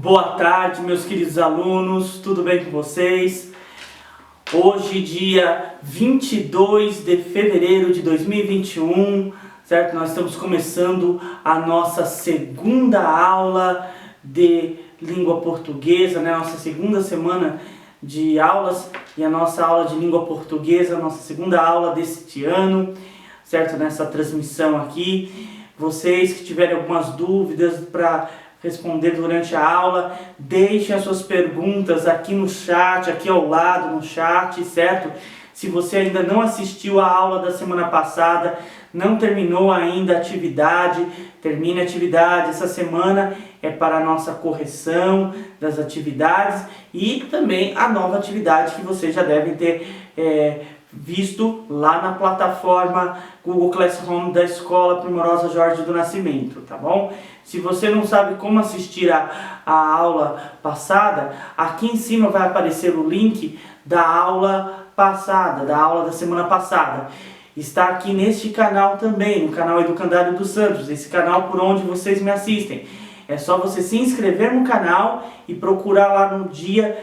Boa tarde, meus queridos alunos, tudo bem com vocês? Hoje, dia 22 de fevereiro de 2021, certo? Nós estamos começando a nossa segunda aula de língua portuguesa, né? Nossa segunda semana de aulas e a nossa aula de língua portuguesa, nossa segunda aula deste ano, certo? Nessa transmissão aqui. Vocês que tiverem algumas dúvidas para responder durante a aula, deixem as suas perguntas aqui no chat, aqui ao lado no chat, certo? Se você ainda não assistiu a aula da semana passada, não terminou ainda a atividade, termine a atividade. Essa semana é para a nossa correção das atividades e também a nova atividade que vocês já devem ter visto lá na plataforma Google Classroom da Escola Primorosa Jorge do Nascimento, tá bom? Se você não sabe como assistir a aula passada, aqui em cima vai aparecer o link da aula passada, da aula da semana passada. Está aqui neste canal também, no canal Educandário dos Santos, esse canal por onde vocês me assistem. É só você se inscrever no canal e procurar lá no dia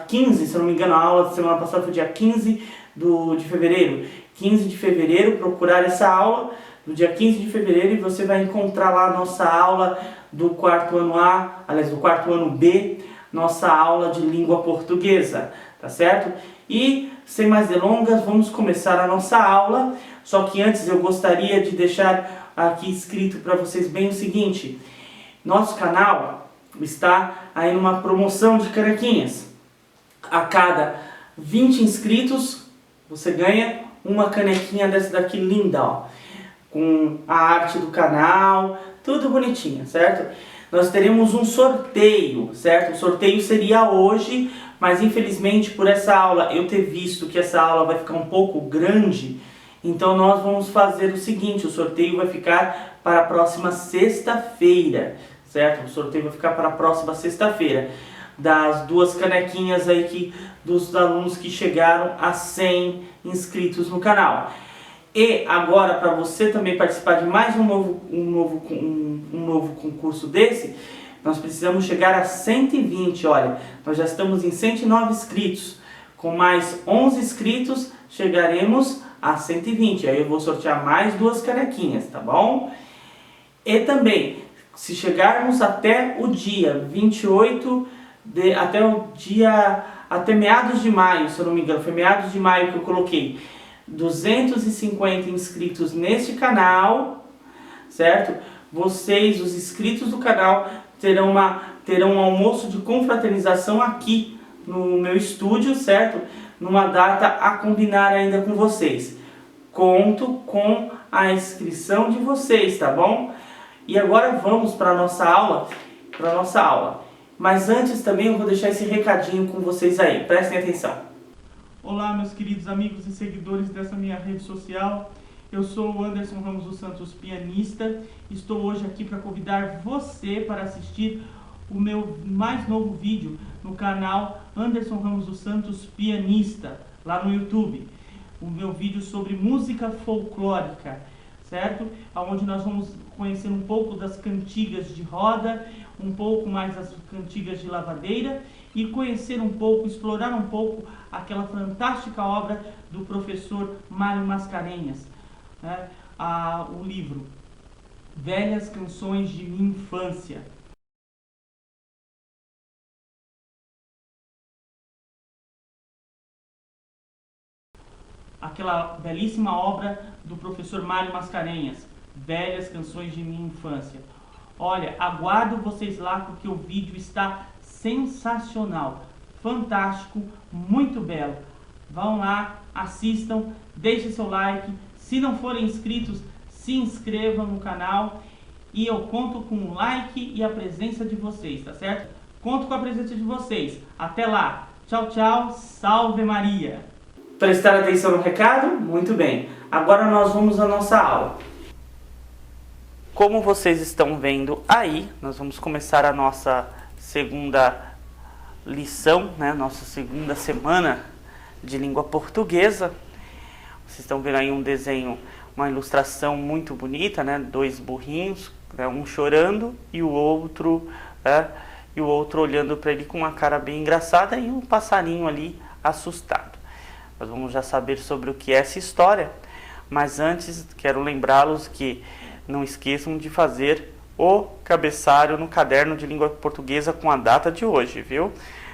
15, se eu não me engano, a aula da semana passada foi dia 15 de fevereiro. 15 de fevereiro, procurar essa aula do dia 15 de fevereiro e você vai encontrar lá a nossa aula do quarto ano A, aliás, do quarto ano B, nossa aula de língua portuguesa, tá certo? E, sem mais delongas, vamos começar a nossa aula. Só que antes eu gostaria de deixar aqui escrito para vocês bem o seguinte: nosso canal está aí numa promoção de canequinhas. A cada 20 inscritos você ganha uma canequinha dessa daqui linda, ó, com a arte do canal, tudo bonitinho, certo? Nós teremos um sorteio, certo? O sorteio seria hoje, mas infelizmente por essa aula, eu ter visto que essa aula vai ficar um pouco grande, então nós vamos fazer o seguinte: o sorteio vai ficar para a próxima sexta-feira, certo? O sorteio vai ficar para a próxima sexta-feira, das duas canequinhas aí dos alunos que chegaram a 100 inscritos no canal. E agora, para você também participar de mais um novo concurso desse, nós precisamos chegar a 120. Olha, nós já estamos em 109 inscritos. Com mais 11 inscritos, chegaremos a 120. Aí eu vou sortear mais duas canequinhas, tá bom? E também, se chegarmos até o dia 28, até meados de maio, se eu não me engano, foi meados de maio que eu coloquei 250 inscritos neste canal, certo? Vocês, os inscritos do canal, terão um almoço de confraternização aqui no meu estúdio, certo? Numa data a combinar ainda com vocês. Conto com a inscrição de vocês, tá bom? E agora vamos para a nossa aula. Mas antes também eu vou deixar esse recadinho com vocês aí, prestem atenção. Olá, meus queridos amigos e seguidores dessa minha rede social. Eu sou o Anderson Ramos dos Santos, pianista. Estou hoje aqui para convidar você para assistir o meu mais novo vídeo no canal Anderson Ramos dos Santos, pianista, lá no YouTube. O meu vídeo sobre música folclórica, certo? Onde nós vamos conhecer um pouco das cantigas de roda, um pouco mais das cantigas de lavadeira e conhecer um pouco, explorar um pouco aquela fantástica obra do professor Mário Mascarenhas, né? O livro Velhas Canções de Minha Infância. Aquela belíssima obra do professor Mário Mascarenhas, Velhas Canções de Minha Infância. Olha, aguardo vocês lá porque o vídeo está sensacional, fantástico, muito belo. Vão lá, assistam, deixem seu like. Se não forem inscritos, se inscrevam no canal. E eu conto com o like e a presença de vocês, tá certo? Conto com a presença de vocês. Até lá. Tchau, tchau. Salve Maria. Prestar atenção no recado? Muito bem. Agora nós vamos à nossa aula. Como vocês estão vendo aí, nós vamos começar a nossa segunda lição, né? Nossa segunda semana de língua portuguesa. Vocês estão vendo aí um desenho, uma ilustração muito bonita, né? Dois burrinhos, né? Um chorando e o outro e o outro olhando para ele com uma cara bem engraçada e um passarinho ali assustado. Nós vamos já saber sobre o que é essa história, mas antes quero lembrá-los que não esqueçam de fazer o cabeçalho no caderno de língua portuguesa com a data de hoje, viu?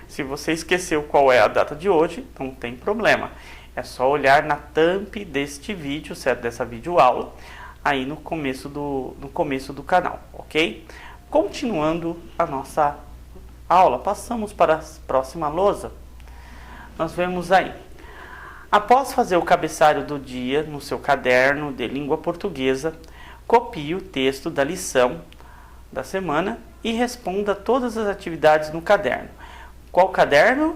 Se você esqueceu qual é a data de hoje, não tem problema. É só olhar na thumb deste vídeo, certo? Dessa videoaula, aí no começo do canal, ok? Continuando a nossa aula, passamos para a próxima lousa. Nós vemos aí. Após fazer o cabeçalho do dia no seu caderno de língua portuguesa, copie o texto da lição da semana e responda todas as atividades no caderno. Qual caderno?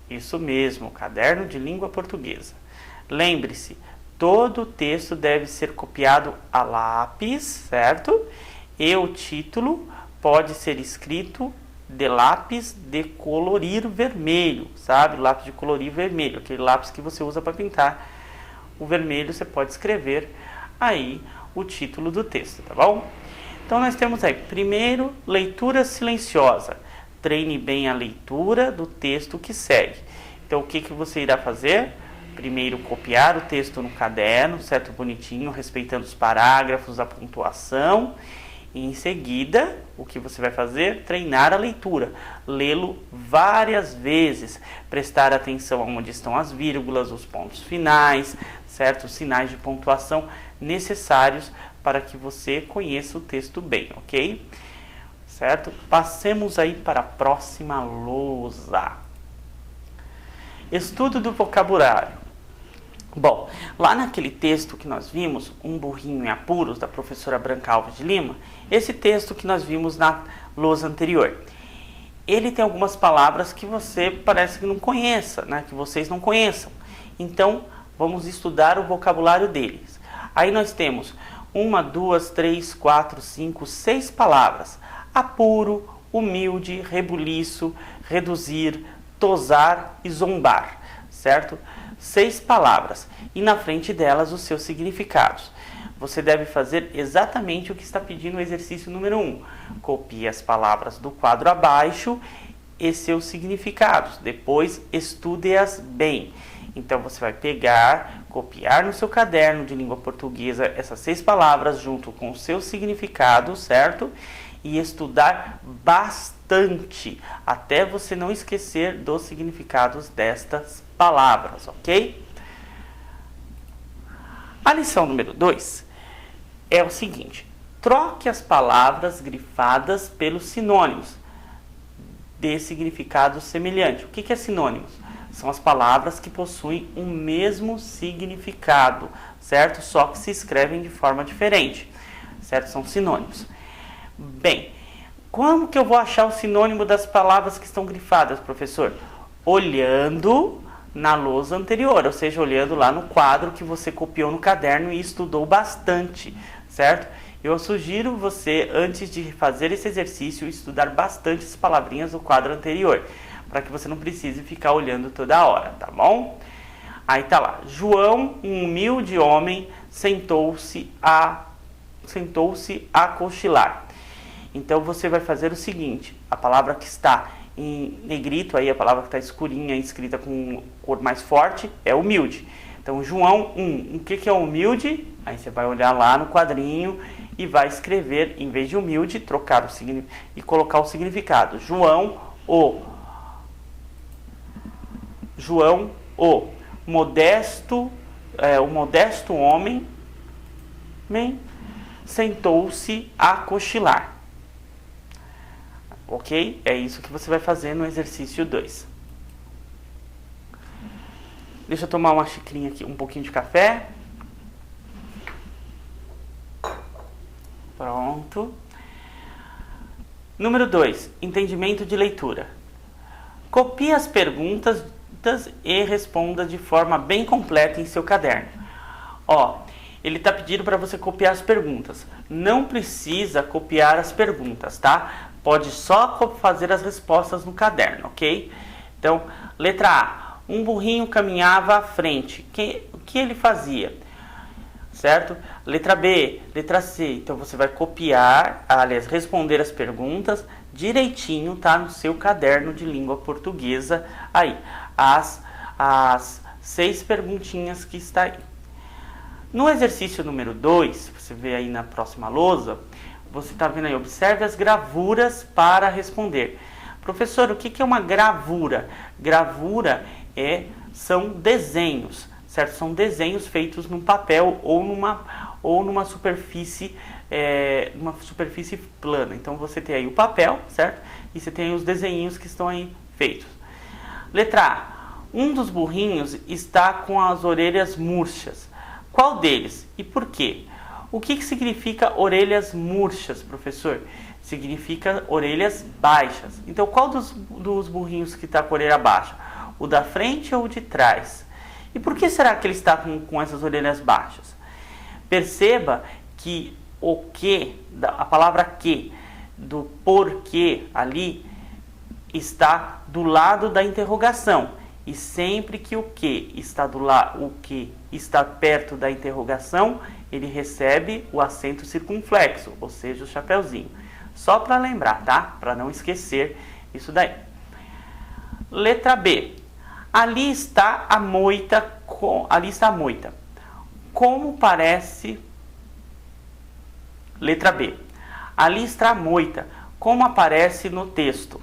Isso mesmo, caderno de língua portuguesa. Lembre-se, todo o texto deve ser copiado a lápis, certo? E o título pode ser escrito de lápis de colorir vermelho, sabe? Lápis de colorir vermelho, aquele lápis que você usa para pintar. O vermelho você pode escrever aí o título do texto, tá bom? Então nós temos aí, primeiro, leitura silenciosa. Treine bem a leitura do texto que segue. Então o que você irá fazer? Primeiro, copiar o texto no caderno, certo? Bonitinho, respeitando os parágrafos, a pontuação. E em seguida, o que você vai fazer? Treinar a leitura. Lê-lo várias vezes. Prestar atenção onde estão as vírgulas, os pontos finais, certo? Os sinais de pontuação necessários para que você conheça o texto bem, ok? Certo? Passemos aí para a próxima lousa. Estudo do vocabulário. Bom, lá naquele texto que nós vimos, Um Burrinho em Apuros, da professora Branca Alves de Lima, esse texto que nós vimos na lousa anterior, ele tem algumas palavras que você parece que não conheça, né? Que vocês não conheçam. Então, vamos estudar o vocabulário deles. Aí nós temos 1, 2, 3, 4, 5, 6 palavras. Apuro, humilde, rebuliço, reduzir, tosar e zombar, certo? 6 palavras e na frente delas os seus significados. Você deve fazer exatamente o que está pedindo o exercício número 1. Copie as palavras do quadro abaixo e seus significados. Depois estude-as bem. Então você vai pegar, copiar no seu caderno de língua portuguesa essas 6 palavras junto com os seus significados, certo? E estudar bastante, até você não esquecer dos significados destas palavras, ok? A lição número 2 é o seguinte: troque as palavras grifadas pelos sinônimos de significado semelhante. O que é sinônimos? São as palavras que possuem o mesmo significado, certo? Só que se escrevem de forma diferente, certo? São sinônimos. Bem, como que eu vou achar o sinônimo das palavras que estão grifadas, professor? Olhando na lousa anterior, ou seja, olhando lá no quadro que você copiou no caderno e estudou bastante, certo? Eu sugiro você, antes de fazer esse exercício, estudar bastante as palavrinhas do quadro anterior, para que você não precise ficar olhando toda hora, tá bom? Aí tá lá, João, um humilde homem, sentou-se a cochilar. Então você vai fazer o seguinte: a palavra que está em negrito, aí a palavra que está escurinha, escrita com cor mais forte, é humilde. Então, João, o que é humilde? Aí você vai olhar lá no quadrinho e vai escrever, em vez de humilde, trocar o significado e colocar o significado. João, o modesto homem, sentou-se a cochilar. Ok? É isso que você vai fazer no exercício 2. Deixa eu tomar uma xicrinha aqui, um pouquinho de café. Pronto. Número 2. Entendimento de leitura. Copie as perguntas e responda de forma bem completa em seu caderno. Ó, ele está pedindo para você copiar as perguntas. Não precisa copiar as perguntas, tá? Pode só fazer as respostas no caderno, ok? Então, letra A. Um burrinho caminhava à frente. O que ele fazia? Certo? Letra B, letra C. Então, você vai copiar, aliás, responder as perguntas direitinho, tá? No seu caderno de língua portuguesa aí, as 6 perguntinhas que está aí. No exercício número 2, você vê aí na próxima lousa, você está vendo aí, observe as gravuras para responder. Professor, o que é uma gravura? Gravura são desenhos, certo? São desenhos feitos num papel ou numa superfície, plana. Então você tem aí o papel, certo? E você tem os desenhinhos que estão aí feitos. Letra A. Um dos burrinhos está com as orelhas murchas. Qual deles e por quê? O que significa orelhas murchas, professor? Significa orelhas baixas. Então, qual dos burrinhos que está com a orelha baixa? O da frente ou o de trás? E por que será que ele está com essas orelhas baixas? Perceba que a palavra que, do porquê ali, está do lado da interrogação. E sempre que o que está perto da interrogação, ele recebe o acento circunflexo, ou seja, o chapeuzinho. Só para lembrar, tá? Para não esquecer isso daí. Letra B. Ali está a moita. Como parece... Letra B. Ali está a moita. Como aparece no texto?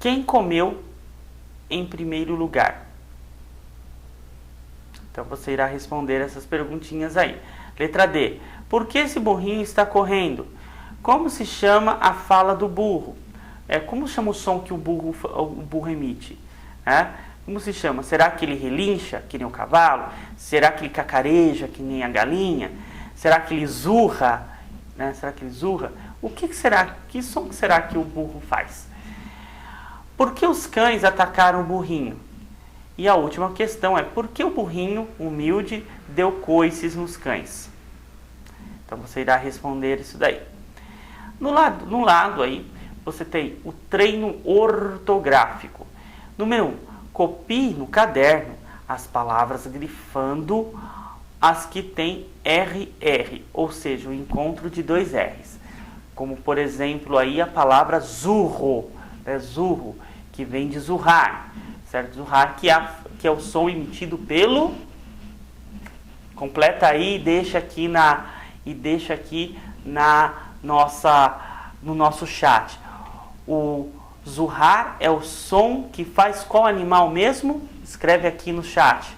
Quem comeu em primeiro lugar? Então você irá responder essas perguntinhas aí. Letra D. Por que esse burrinho está correndo? Como se chama a fala do burro? Como chama o som que o burro emite? Como se chama? Será que ele relincha, que nem o cavalo? Será que ele cacareja, que nem a galinha? Será que ele zurra? Será que ele zurra? Que som será que o burro faz? Por que os cães atacaram o burrinho? E a última questão é, por que o burrinho humilde deu coices nos cães? Então você irá responder isso daí. No lado aí, você tem o treino ortográfico. Número 1, copie no caderno as palavras grifando as que tem RR, ou seja, o encontro de 2 R's. Como, por exemplo, aí a palavra zurro, zurro, que vem de zurrar, certo? Zurrar, que é o som emitido pelo... Completa aí e deixa aqui no nosso chat. O zurrar é o som que faz qual animal mesmo? Escreve aqui no chat.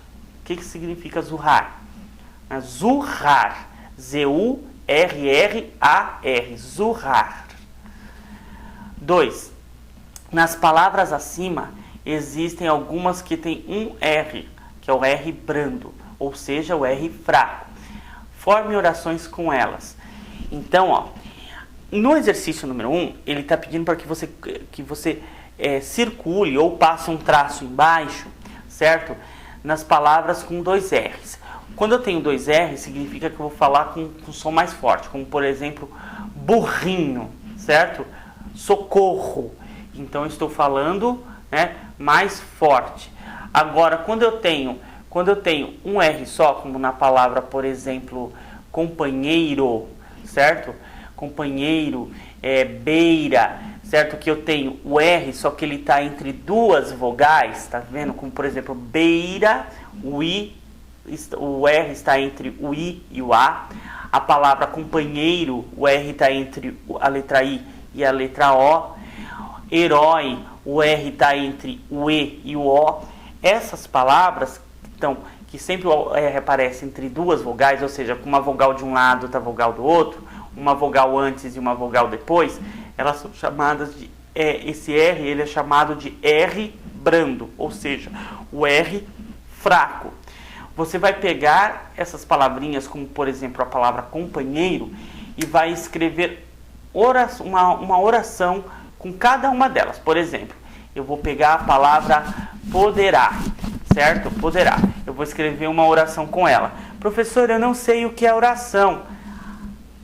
O que significa zurrar? Zurrar. Z-U-R-R-A-R. Zurrar. 2. Nas palavras acima, existem algumas que tem um R, que é o R brando, ou seja, o R fraco. Forme orações com elas. Então, no exercício número 1, ele está pedindo para que você circule ou passe um traço embaixo, certo? Nas palavras com 2 R's. Quando eu tenho 2 R's, significa que eu vou falar com som mais forte, como por exemplo, burrinho, certo? Socorro. Então eu estou falando, mais forte. Agora, quando eu tenho um R só, como na palavra, por exemplo, companheiro, certo? Companheiro, beira, certo? Que eu tenho o R, só que ele está entre 2 vogais, tá vendo? Como por exemplo, beira, o R está entre o I e o A. A palavra companheiro, o R está entre a letra I e a letra O. Herói, o R está entre o E e o O. Essas palavras, então, que sempre o R aparece entre 2 vogais, ou seja, com uma vogal de um lado e outra vogal do outro, uma vogal antes e uma vogal depois, elas são chamadas de... esse R ele é chamado de R brando, ou seja, o R fraco. Você vai pegar essas palavrinhas, como por exemplo a palavra companheiro, e vai escrever uma oração com cada uma delas. Por exemplo, eu vou pegar a palavra poderá, certo? Poderá. Eu vou escrever uma oração com ela. Professor, eu não sei o que é oração.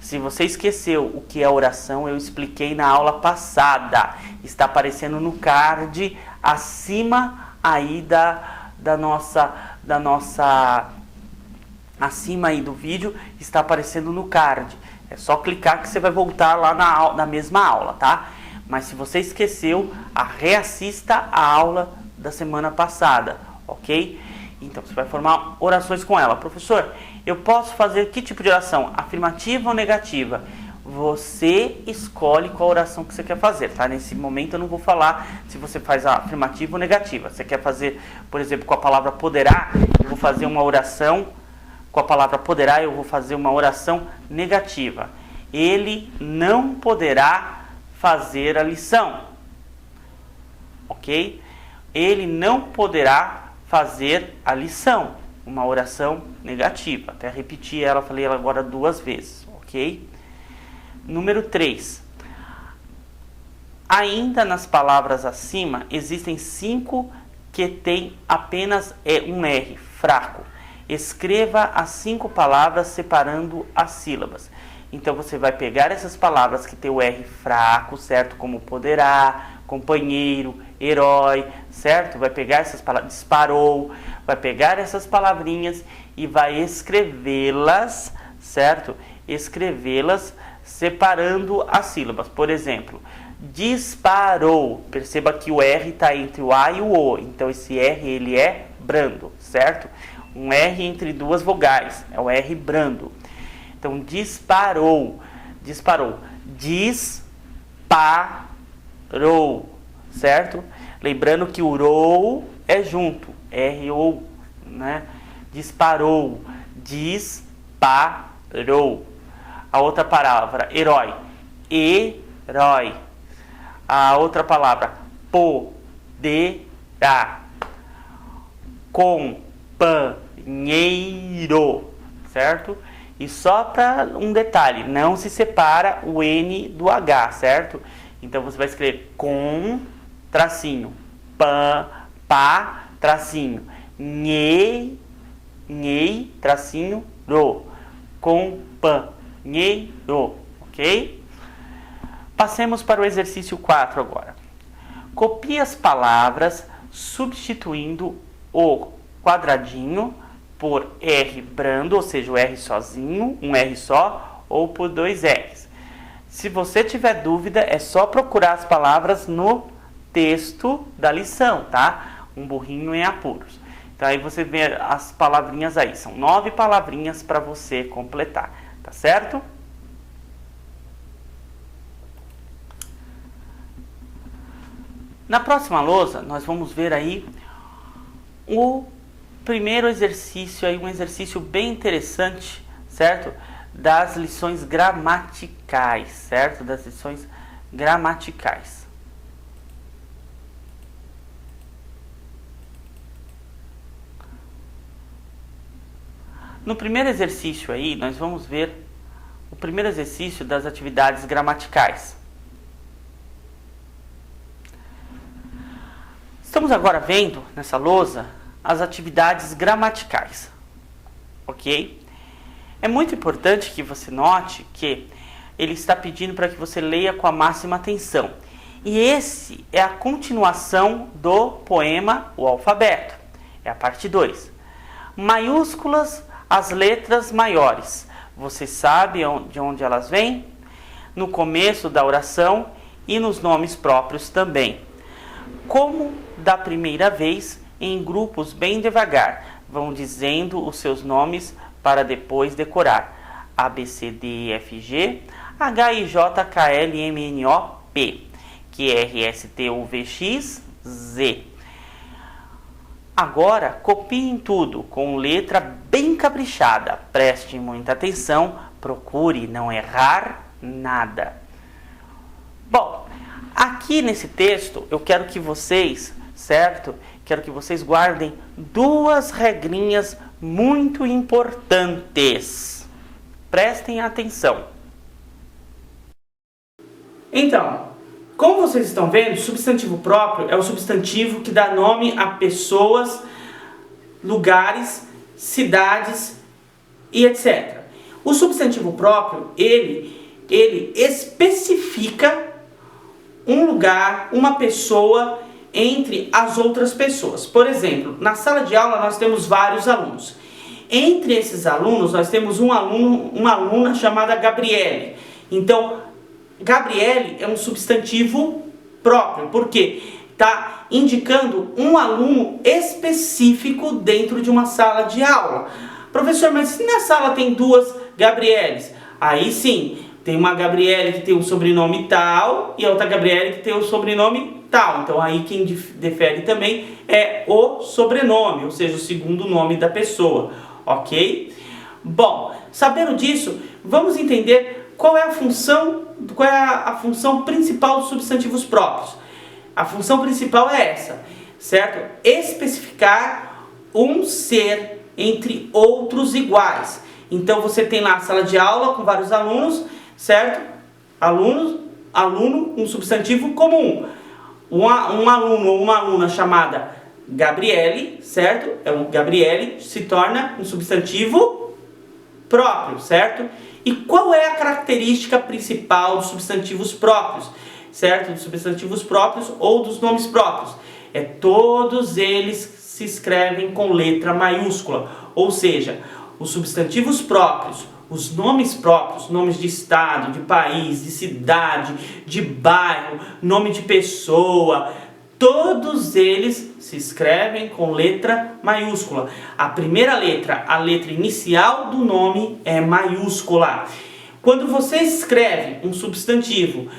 Se você esqueceu o que é oração, eu expliquei na aula passada. Está aparecendo no card acima aí da nossa acima aí do vídeo, está aparecendo no card. É só clicar que você vai voltar lá na mesma aula, tá? Mas se você esqueceu, reassista a aula da semana passada, ok? Então você vai formar orações com ela. Professor, eu posso fazer que tipo de oração? Afirmativa ou negativa? Você escolhe qual oração que você quer fazer, tá? Nesse momento eu não vou falar se você faz a afirmativa ou negativa. Você quer fazer, por exemplo, com a palavra poderá, eu vou fazer uma oração com a palavra poderá, eu vou fazer uma oração negativa. Ele não poderá fazer a lição, ok? Ele não poderá fazer a lição, uma oração negativa. Até repetir ela, falei ela agora 2 vezes, ok? Número 3. Ainda nas palavras acima, existem 5 que tem apenas um R, fraco. Escreva as 5 palavras separando as sílabas. Então você vai pegar essas palavras que tem o R fraco, certo? Como poderá, companheiro, herói, certo? Vai pegar essas palavras, disparou, vai pegar essas palavrinhas e vai escrevê-las, certo? Escrevê-las separando as sílabas. Por exemplo, disparou. Perceba que o R está entre o A e o O. Então esse R ele é brando, certo? Um R entre 2 vogais. É o R brando. Então disparou. Disparou. Disparou. Certo? Lembrando que o rou é junto. R-O, né? Disparou. Disparou. A outra palavra, herói. Herói. A outra palavra, poderá. Companheiro. Certo? E só para um detalhe, não se separa o N do H, certo? Então você vai escrever com, tracinho, pá, tracinho, nhei, tracinho, ro. Companheiro, ok? Passemos para o exercício 4 agora. Copie as palavras substituindo o quadradinho por R brando, ou seja, o R sozinho, um R só, ou por 2 R's. Se você tiver dúvida, é só procurar as palavras no texto da lição, tá? Um burrinho em apuros. Então aí você vê as palavrinhas aí, são 9 palavrinhas para você completar, tá certo? Na próxima lousa, nós vamos ver aí o primeiro exercício, aí um exercício bem interessante, certo? Das lições gramaticais, certo? Das lições gramaticais. No primeiro exercício aí, nós vamos ver o primeiro exercício das atividades gramaticais. Estamos agora vendo nessa lousa as atividades gramaticais, ok? É muito importante que você note que ele está pedindo para que você leia com a máxima atenção. E esse é a continuação do poema O Alfabeto. É a parte 2. Maiúsculas as letras maiores. Você sabe de onde elas vêm? No começo da oração e nos nomes próprios também. Como da primeira vez, em grupos bem devagar, vão dizendo os seus nomes para depois decorar. A, B, C, D, E, F, G, H, I, J, K, L, M, N, O, P, Q, R, S, T, U, V, X, Z. Agora, copiem tudo com letra bem caprichada. Preste muita atenção, procure não errar nada. Bom, aqui nesse texto eu quero que vocês, certo? Quero que vocês guardem 2 regrinhas muito importantes. Prestem atenção. Então, como vocês estão vendo, substantivo próprio é o substantivo que dá nome a pessoas, lugares, cidades e etc. O substantivo próprio, ele especifica um lugar, uma pessoa entre as outras pessoas. Por exemplo, na sala de aula nós temos vários alunos. Entre esses alunos nós temos um aluno, uma aluna chamada Gabriele. Então, Gabriele é um substantivo próprio, porque está indicando um aluno específico dentro de uma sala de aula. Professor, mas se na sala tem duas Gabrieles, aí sim, tem uma Gabriele que tem um sobrenome tal e a outra Gabriele que tem o sobrenome tal. Então aí quem difere também é o sobrenome, ou seja, o segundo nome da pessoa, ok? Bom, sabendo disso, vamos entender qual é a função principal dos substantivos próprios. A função principal é essa, certo? Especificar um ser entre outros iguais. Então você tem lá a sala de aula com vários alunos, certo? Aluno, um substantivo comum. Um aluno ou uma aluna chamada Gabriele, certo? Gabriele se torna um substantivo próprio, certo? E qual é a característica principal dos substantivos próprios, certo? Dos substantivos próprios ou dos nomes próprios. Todos eles se escrevem com letra maiúscula, ou seja, os substantivos próprios, os nomes próprios, nomes de estado, de país, de cidade, de bairro, nome de pessoa, todos eles se escrevem com letra maiúscula. A primeira letra, a letra inicial do nome é maiúscula. Quando você escreve um substantivo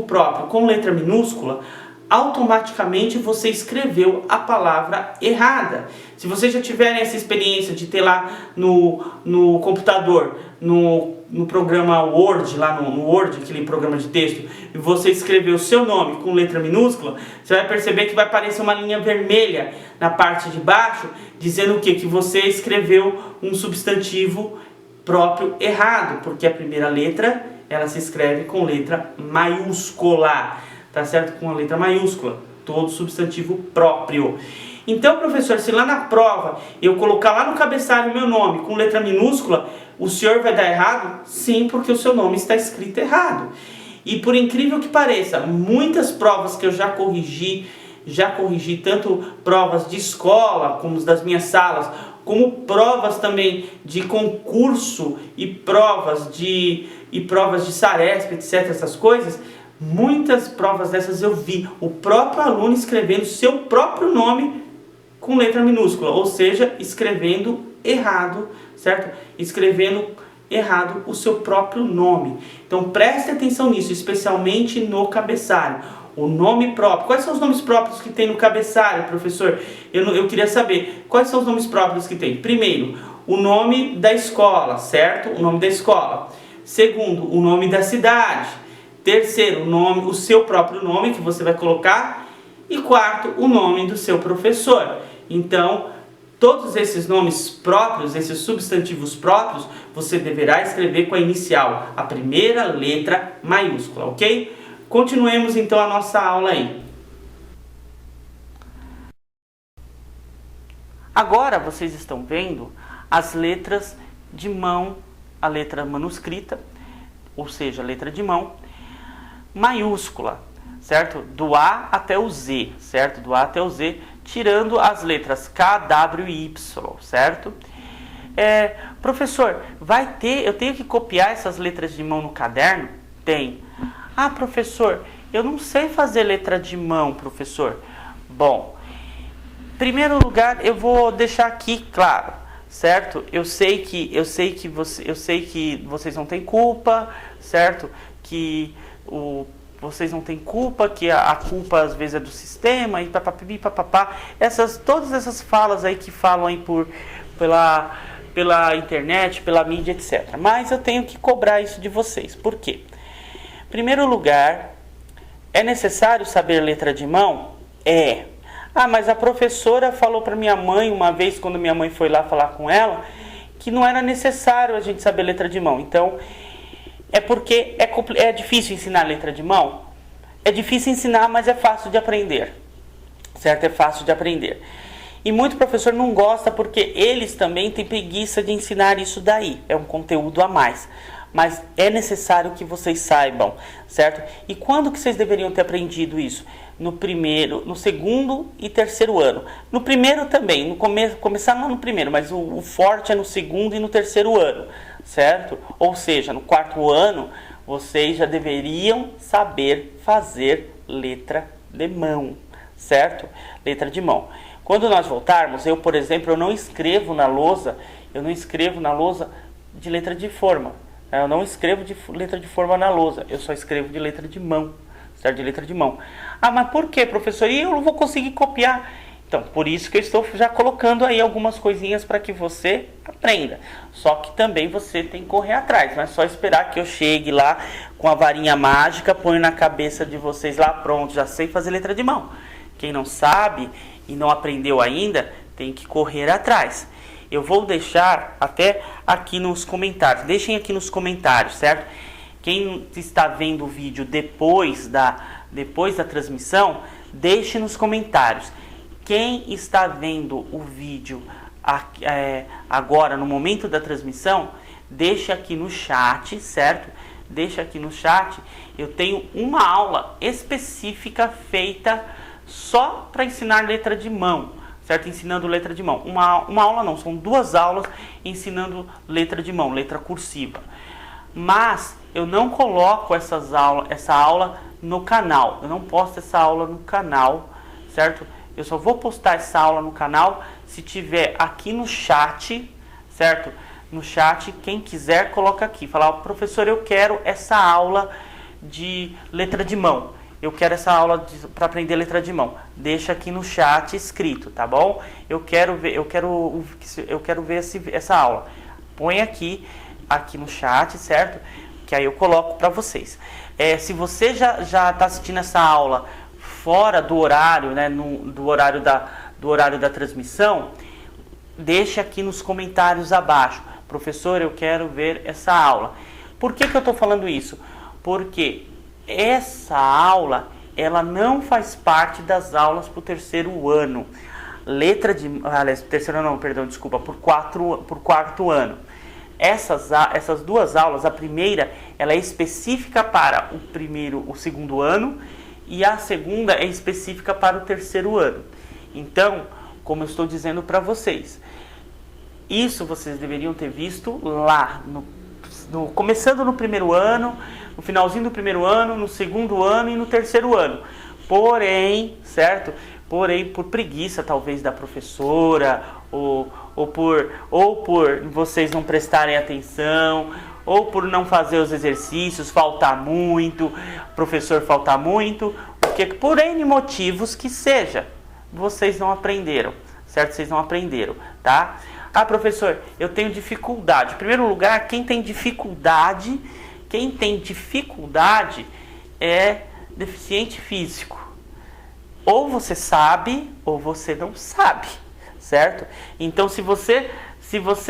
próprio com letra minúscula, automaticamente você escreveu a palavra errada. Se vocês já tiverem essa experiência de ter lá no computador, no programa Word, lá no Word, aquele programa de texto, e você escreveu o seu nome com letra minúscula, você vai perceber que vai aparecer uma linha vermelha na parte de baixo, dizendo o quê? Que você escreveu um substantivo próprio errado, porque a primeira letra, ela se escreve com letra maiúscula. Tá certo? Com a letra maiúscula, todo substantivo próprio. Então, professor, se lá na prova eu colocar lá no cabeçalho meu nome com letra minúscula, o senhor vai dar errado? Sim, porque o seu nome está escrito errado. E por incrível que pareça, muitas provas que eu já corrigi tanto provas de escola, como as das minhas salas, como provas também de concurso e provas de Saresp, etc, essas coisas. Muitas provas dessas eu vi o próprio aluno escrevendo seu próprio nome com letra minúscula, ou seja, escrevendo errado, certo? Escrevendo errado o seu próprio nome. Então preste atenção nisso, especialmente no cabeçalho. O nome próprio. Quais são os nomes próprios que tem no cabeçalho, professor? Eu queria saber quais são os nomes próprios que tem. Primeiro, o nome da escola, certo? O nome da escola. Segundo, o nome da cidade. Terceiro, o seu próprio nome que você vai colocar. E quarto, o nome do seu professor. Então, todos esses nomes próprios, esses substantivos próprios, você deverá escrever com a inicial, a primeira letra maiúscula, ok? Continuemos então a nossa aula aí. Agora vocês estão vendo as letras de mão, a letra manuscrita, ou seja, a letra de mão, maiúscula, certo? Do A até o Z, certo? Do A até o Z, tirando as letras K, W e Y, certo? Professor, eu tenho que copiar essas letras de mão no caderno? Tem. Ah, professor, eu não sei fazer letra de mão, professor. Bom, em primeiro lugar, eu vou deixar aqui claro, certo? Eu sei que vocês não têm culpa, certo? Vocês não têm culpa, que a culpa às vezes é do sistema e papapi, papapá. Todas essas falas aí que falam aí pela internet, pela mídia, etc. Mas eu tenho que cobrar isso de vocês. Por quê? Em primeiro lugar, é necessário saber letra de mão? É. Ah, mas a professora falou para minha mãe uma vez, quando minha mãe foi lá falar com ela, que não era necessário a gente saber letra de mão. Então, é porque é difícil ensinar letra de mão? É difícil ensinar, mas é fácil de aprender. Certo? É fácil de aprender. E muito professor não gosta porque eles também têm preguiça de ensinar isso daí. É um conteúdo a mais. Mas é necessário que vocês saibam, certo? E quando que vocês deveriam ter aprendido isso? No segundo e terceiro ano. No primeiro também, começar lá no primeiro, mas o forte é no segundo e no terceiro ano, certo? Ou seja, no quarto ano, vocês já deveriam saber fazer letra de mão, certo? Letra de mão. Quando nós voltarmos, eu, por exemplo, eu não escrevo na lousa de letra de forma. Eu não escrevo de letra de forma na lousa, eu só escrevo de letra de mão, certo? De letra de mão. Ah, mas por que, professor? E eu não vou conseguir copiar. Então, por isso que eu estou já colocando aí algumas coisinhas para que você aprenda. Só que também você tem que correr atrás. Não é só esperar que eu chegue lá com a varinha mágica, ponho na cabeça de vocês lá, pronto, já sei fazer letra de mão. Quem não sabe e não aprendeu ainda, tem que correr atrás. Eu vou deixar até aqui nos comentários. Deixem aqui nos comentários, certo? Quem está vendo o vídeo depois da transmissão, deixe nos comentários. Quem está vendo o vídeo agora, no momento da transmissão, deixa aqui no chat, certo? Deixa aqui no chat. Eu tenho uma aula específica feita só para ensinar letra de mão, certo? Ensinando letra de mão. Uma aula não, são 2 aulas ensinando letra de mão, letra cursiva. Mas eu não coloco essa aula no canal. Eu não posto essa aula no canal, certo? Eu só vou postar essa aula no canal se tiver aqui no chat, certo? No chat, quem quiser coloca aqui. Falar, professor, eu quero essa aula de letra de mão. Eu quero essa aula para aprender letra de mão. Deixa aqui no chat escrito, tá bom? Eu quero ver essa aula. Põe aqui no chat, certo? Que aí eu coloco para vocês. Se você já está assistindo essa aula fora do horário, né, do horário da transmissão, deixe aqui nos comentários abaixo. Professor, eu quero ver essa aula. Por que eu estou falando isso? Porque essa aula, ela não faz parte das aulas para o 3º ano. Por quarto ano. Essas 2 aulas, a primeira, ela é específica para o 2º ano, e a segunda é específica para o 3º ano. Então, como eu estou dizendo para vocês, isso vocês deveriam ter visto lá, começando no 1º ano, no finalzinho do 1º ano, no 2º ano e no 3º ano. Porém, certo? Porém, por preguiça talvez da professora, ou por vocês não prestarem atenção, ou por não fazer os exercícios, faltar muito, professor faltar muito, porque por N motivos que seja, vocês não aprenderam, certo? Vocês não aprenderam, tá? Ah, professor, eu tenho dificuldade. Em primeiro lugar, quem tem dificuldade é deficiente físico. Ou você sabe, ou você não sabe, certo? Então, se você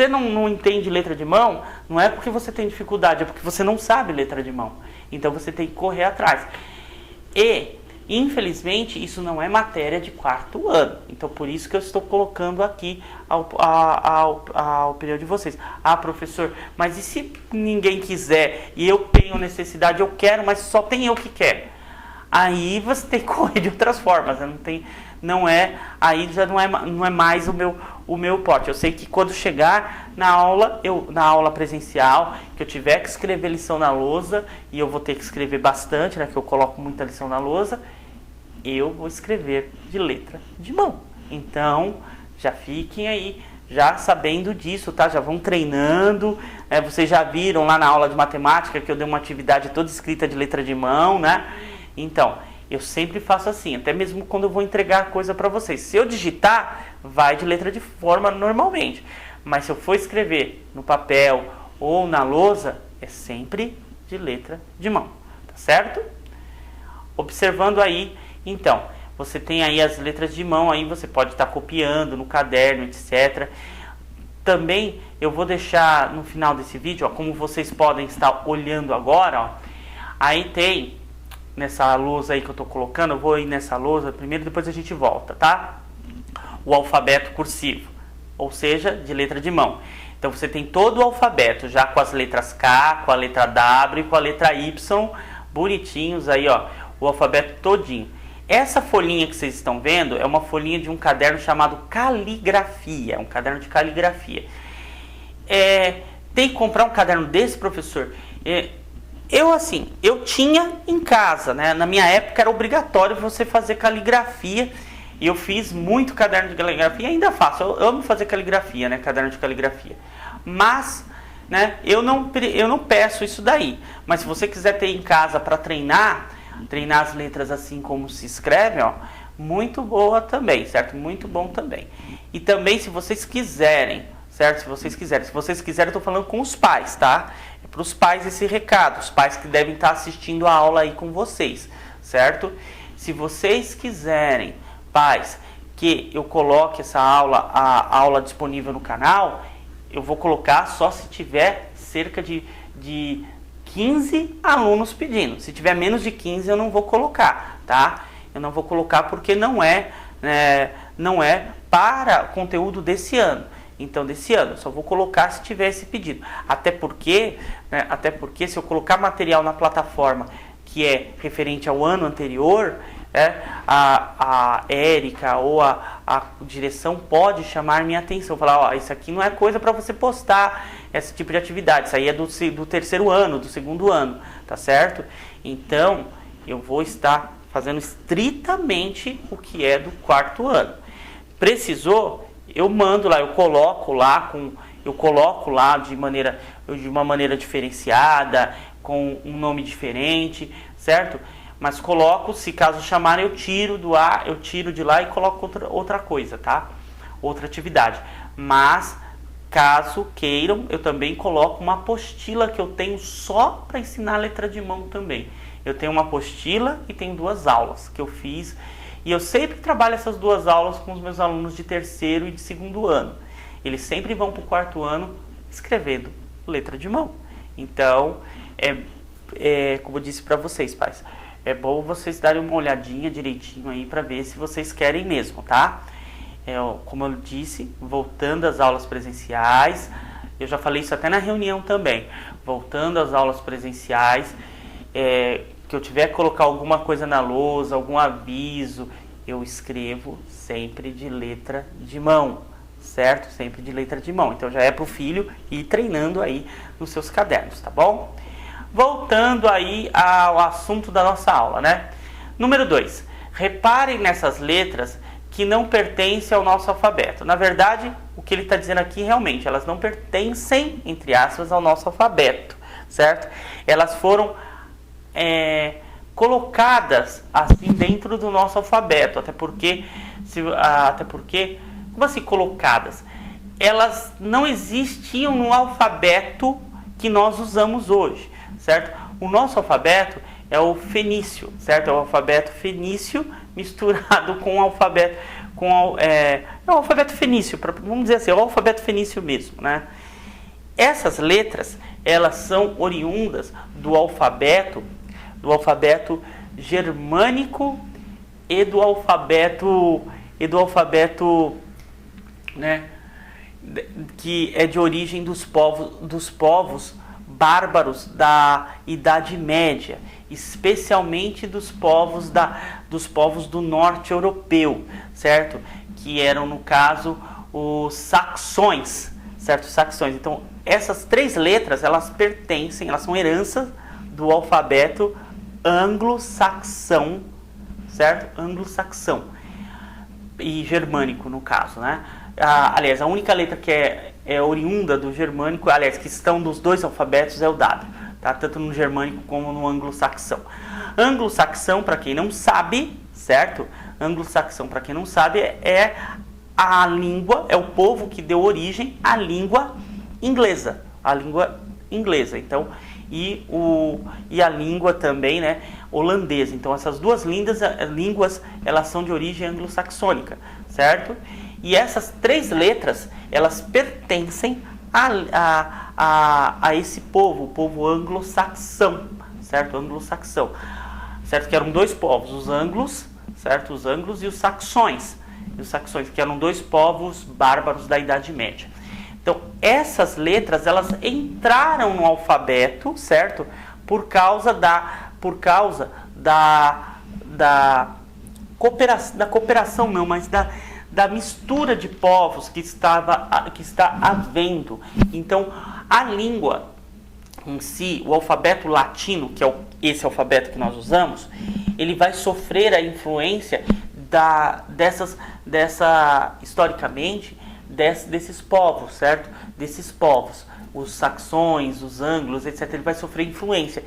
não entende letra de mão, não é porque você tem dificuldade, é porque você não sabe letra de mão. Então, você tem que correr atrás. E, infelizmente, isso não é matéria de 4º ano. Então, por isso que eu estou colocando aqui a opinião de vocês. Ah, professor, mas e se ninguém quiser e eu tenho necessidade, eu quero, mas só tem eu que quero? Aí você tem que correr de outras formas. Aí já não é mais o meu porte. Eu sei que quando chegar na aula presencial, que eu tiver que escrever lição na lousa, e eu vou ter que escrever bastante, né, que eu coloco muita lição na lousa, eu vou escrever de letra de mão. Então, já fiquem aí, já sabendo disso, tá? Já vão treinando. Vocês já viram lá na aula de matemática que eu dei uma atividade toda escrita de letra de mão, né? Então, eu sempre faço assim, até mesmo quando eu vou entregar coisa para vocês. Se eu digitar, vai de letra de forma normalmente. Mas se eu for escrever no papel ou na lousa, é sempre de letra de mão, tá certo? Observando aí, então, você tem aí as letras de mão, aí você pode estar copiando no caderno, etc. Também eu vou deixar no final desse vídeo, ó, como vocês podem estar olhando agora, ó, aí tem nessa lousa aí que eu tô colocando, eu vou ir nessa lousa primeiro, depois a gente volta, tá? O alfabeto cursivo, ou seja, de letra de mão. Então você tem todo o alfabeto, já com as letras K, com a letra W e com a letra Y, bonitinhos aí, ó, o alfabeto todinho. Essa folhinha que vocês estão vendo é uma folhinha de um caderno chamado Caligrafia, um caderno de caligrafia. Tem que comprar um caderno desse, professor? Eu tinha em casa, né? Na minha época era obrigatório você fazer caligrafia. E eu fiz muito caderno de caligrafia, ainda faço. Eu amo fazer caligrafia, né? Caderno de caligrafia. Mas, né? Eu não peço isso daí. Mas se você quiser ter em casa para treinar as letras assim como se escreve, ó, muito boa também, certo? Muito bom também. E também se vocês quiserem, certo? Se vocês quiserem, eu estou falando com os pais, tá? É para os pais esse recado, os pais que devem estar assistindo a aula aí com vocês, certo? Se vocês quiserem, pais, que eu coloque a aula disponível no canal, eu vou colocar só se tiver cerca de 15 alunos pedindo. Se tiver menos de 15 eu não vou colocar, tá? Eu não vou colocar porque não é para conteúdo desse ano. Então, desse ano, eu só vou colocar se tiver esse pedido. Até porque se eu colocar material na plataforma que é referente ao ano anterior, a Érica ou a direção pode chamar minha atenção, falar, ó, isso aqui não é coisa para você postar esse tipo de atividade, isso aí é do terceiro ano, do segundo ano, tá certo? Então, eu vou estar fazendo estritamente o que é do quarto ano. Precisou, eu mando lá, eu coloco lá de uma maneira diferenciada, com um nome diferente, certo? Mas coloco, se caso chamarem, eu tiro de lá e coloco outra coisa, tá? Outra atividade. Mas, caso queiram, eu também coloco uma apostila que eu tenho só para ensinar letra de mão também. Eu tenho uma apostila e tenho 2 aulas que eu fiz. E eu sempre trabalho essas 2 aulas com os meus alunos de terceiro e de segundo ano. Eles sempre vão para o quarto ano escrevendo letra de mão. Então, como eu disse para vocês, pais, é bom vocês darem uma olhadinha direitinho aí para ver se vocês querem mesmo, tá? Como eu disse, voltando às aulas presenciais, eu já falei isso até na reunião também, voltando às aulas presenciais, que eu tiver que colocar alguma coisa na lousa, algum aviso, eu escrevo sempre de letra de mão, certo? Sempre de letra de mão. Então já é para o filho ir treinando aí nos seus cadernos, tá bom? Voltando aí ao assunto da nossa aula, né? Número 2. Reparem nessas letras que não pertencem ao nosso alfabeto. Na verdade, o que ele está dizendo aqui realmente, elas não pertencem, entre aspas, ao nosso alfabeto, certo? Elas foram colocadas assim dentro do nosso alfabeto, até porque, como assim colocadas? Elas não existiam no alfabeto que nós usamos hoje, certo? O nosso alfabeto é o fenício, certo? É o alfabeto fenício misturado com o alfabeto, o alfabeto fenício, vamos dizer assim, é o alfabeto fenício mesmo, né? Essas letras, elas são oriundas do alfabeto germânico e do alfabeto, né, que é de origem dos povos bárbaros da Idade Média, especialmente dos povos do norte europeu, certo? Que eram, no caso, os saxões, certo? Saxões. Então, essas 3 letras, elas são heranças do alfabeto anglo-saxão, certo? Anglo-saxão e germânico, no caso, né? Aliás, a única letra que é oriunda do germânico, aliás, que estão dos 2 alfabetos é o W, tá? Tanto no germânico como no anglo-saxão. Anglo-saxão, para quem não sabe, certo? Anglo-saxão, para quem não sabe, é a língua, é o povo que deu origem à língua inglesa. A língua inglesa, então, e a língua também, né, holandesa. Então, essas 2 línguas, elas são de origem anglo-saxônica, certo? E essas 3 letras, elas pertencem a esse povo, o povo anglo-saxão, certo? Anglo-saxão, certo? Que eram 2 povos, os anglos, certo? Os anglos e os saxões, que eram 2 povos bárbaros da Idade Média. Então, essas letras, elas entraram no alfabeto, certo? Por causa da cooperação não, mas da mistura de povos que está havendo. Então, a língua em si, o alfabeto latino, que é esse alfabeto que nós usamos, ele vai sofrer a influência historicamente, desses povos, certo? Desses povos, os saxões, os anglos, etc. Ele vai sofrer influência.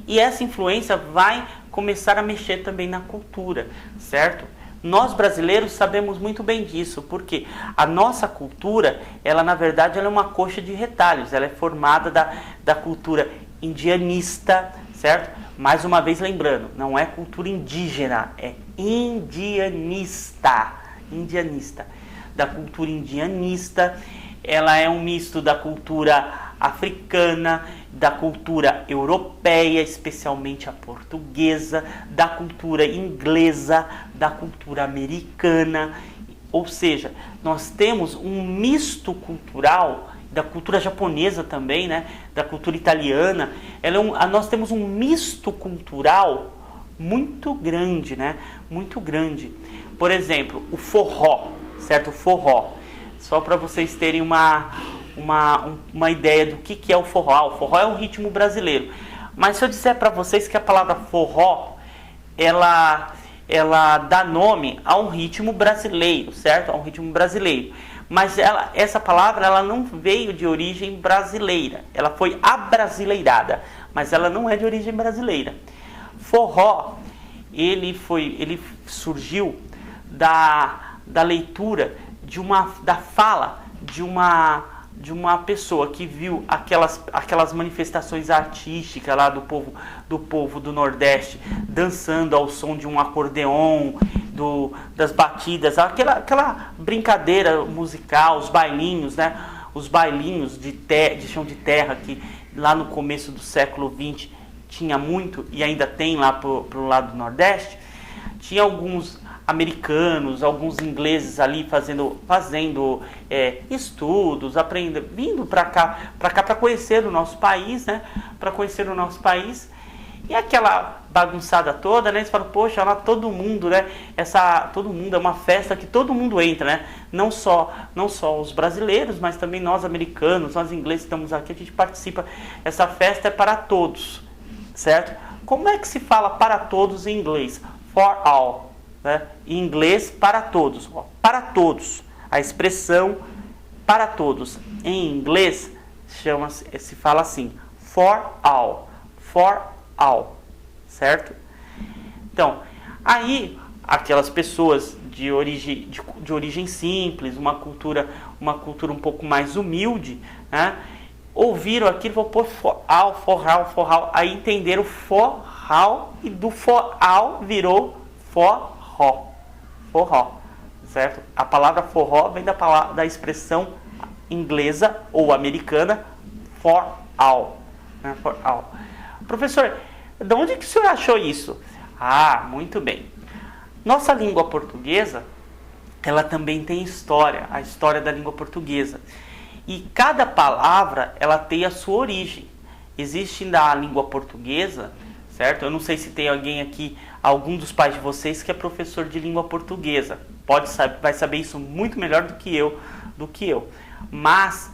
E essa influência vai começar a mexer também na cultura, certo? Nós brasileiros sabemos muito bem disso, porque a nossa cultura, ela na verdade ela é uma coxa de retalhos, ela é formada da cultura indianista, certo? Mais uma vez lembrando, não é cultura indígena, é indianista, da cultura indianista. Ela é um misto da cultura africana, da cultura europeia, especialmente a portuguesa, da cultura inglesa, da cultura americana. Ou seja, nós temos um misto cultural, da cultura japonesa também, né? Da cultura italiana. Nós temos um misto cultural muito grande, né? Muito grande. Por exemplo, o forró, certo? O forró. Só para vocês terem uma ideia do que é o forró. O forró é um ritmo brasileiro. Mas se eu disser para vocês que a palavra forró, ela dá nome a um ritmo brasileiro, certo? A um ritmo brasileiro. Mas essa palavra ela não veio de origem brasileira. Ela foi abrasileirada, mas ela não é de origem brasileira. Forró, ele surgiu da leitura da fala de uma pessoa que viu aquelas manifestações artísticas lá do povo do Nordeste dançando ao som de um acordeon, das batidas, aquela brincadeira musical, os bailinhos, né? Os bailinhos de chão de terra que lá no começo do século XX tinha muito e ainda tem lá pro lado do Nordeste. Tinha alguns americanos, alguns ingleses ali fazendo estudos, vindo para cá para conhecer o nosso país, né? Para conhecer o nosso país. E aquela bagunçada toda, né? Eles falam, poxa, lá todo mundo, né? Todo mundo é uma festa que todo mundo entra, né? Não só os brasileiros, mas também nós americanos, nós ingleses estamos aqui, a gente participa. Essa festa é para todos, certo? Como é que se fala para todos em inglês? For all, né? Em inglês, para todos. Para todos. A expressão para todos em inglês se fala assim, for all. For all, certo? Então, aí aquelas pessoas de origem simples, uma cultura um pouco mais humilde, né? Ouviram aquilo e falaram, pô, forral, aí entenderam forral e do forral virou forró, certo? A palavra forró vem da expressão inglesa ou americana for all, né? For all. Professor, de onde que o senhor achou isso? Ah, muito bem. Nossa língua portuguesa, ela também tem história, a história da língua portuguesa. E cada palavra, ela tem a sua origem. Existe na língua portuguesa, certo? Eu não sei se tem alguém aqui, algum dos pais de vocês que é professor de língua portuguesa. Vai saber isso muito melhor do que eu. Mas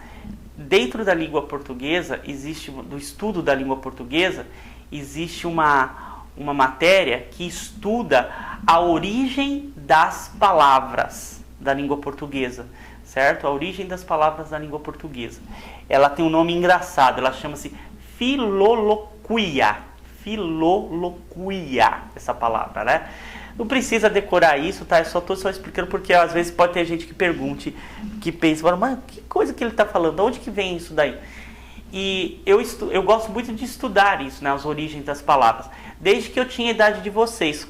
dentro da língua portuguesa, do estudo da língua portuguesa, existe uma matéria que estuda a origem das palavras da língua portuguesa, certo? A origem das palavras da língua portuguesa. Ela tem um nome engraçado, ela chama-se filoloquia. Filoloquia, essa palavra, né? Não precisa decorar isso, tá? Eu estou só explicando porque às vezes pode ter gente que pergunte, que pensa, mas que coisa que ele está falando? De onde que vem isso daí? E eu gosto muito de estudar isso, né? As origens das palavras. Desde que eu tinha a idade de vocês.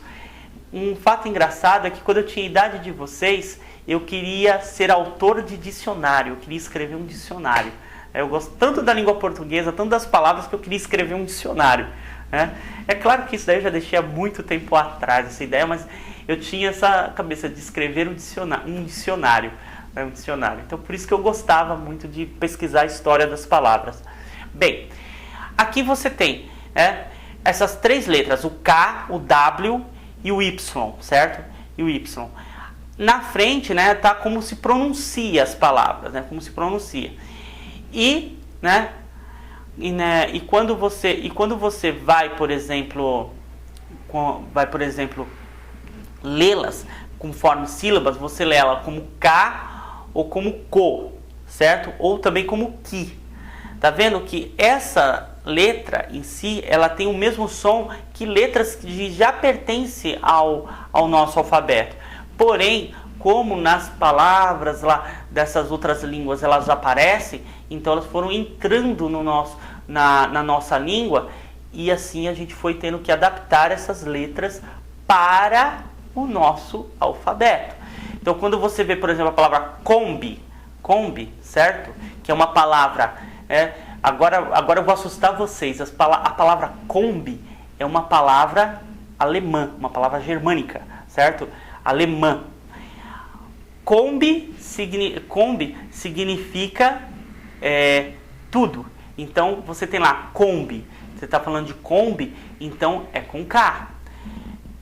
Um fato engraçado é que quando eu tinha a idade de vocês, eu queria ser autor de dicionário, eu queria escrever um dicionário. Eu gosto tanto da língua portuguesa, tanto das palavras, que eu queria escrever um dicionário. É claro que isso daí eu já deixei há muito tempo atrás, essa ideia, mas eu tinha essa cabeça de escrever um dicionário. Então por isso que eu gostava muito de pesquisar a história das palavras. Bem, aqui você tem essas três letras, o K, o W e o Y, certo? E o Y. Na frente, né, tá como se pronuncia as palavras, né? Como se pronuncia. E, né, e quando você vai, por exemplo, lê-las conforme sílabas, você lê ela como K ou como co, certo? Ou também como ki. Tá vendo que essa letra em si, ela tem o mesmo som que letras que já pertencem ao nosso alfabeto. Porém, como nas palavras lá dessas outras línguas elas aparecem, então elas foram entrando na nossa língua, e assim a gente foi tendo que adaptar essas letras para o nosso alfabeto. Então quando você vê, por exemplo, a palavra Kombi, certo? Que é uma palavra... Agora eu vou assustar vocês. A palavra Kombi é uma palavra alemã, uma palavra germânica, certo? Alemã. Kombi significa tudo. Então você tem lá Kombi. Você está falando de Kombi, então é com K.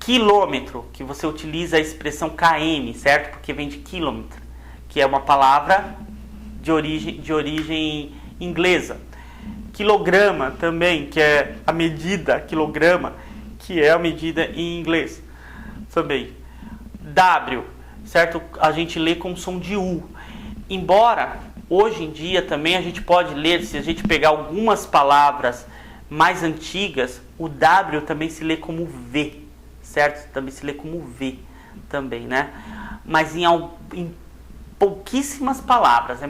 Quilômetro, que você utiliza a expressão km, certo? Porque vem de quilômetro, que é uma palavra de origem inglesa. Quilograma também, que é a medida, quilograma, que é a medida em inglês também. W, certo? A gente lê com som de U. Embora hoje em dia também a gente pode ler, se a gente pegar algumas palavras mais antigas, o W também se lê como V, certo? Também se lê como V também, né? Mas em pouquíssimas palavras,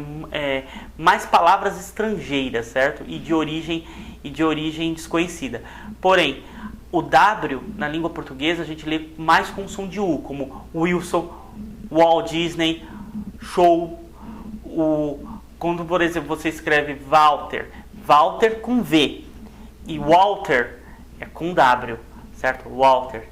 mais palavras estrangeiras, certo? E de origem desconhecida. Porém, o W na língua portuguesa a gente lê mais com som de U, como Wilson, Walt Disney, show. Quando, por exemplo, você escreve Walter com V, e Walter é com W, certo? Walter.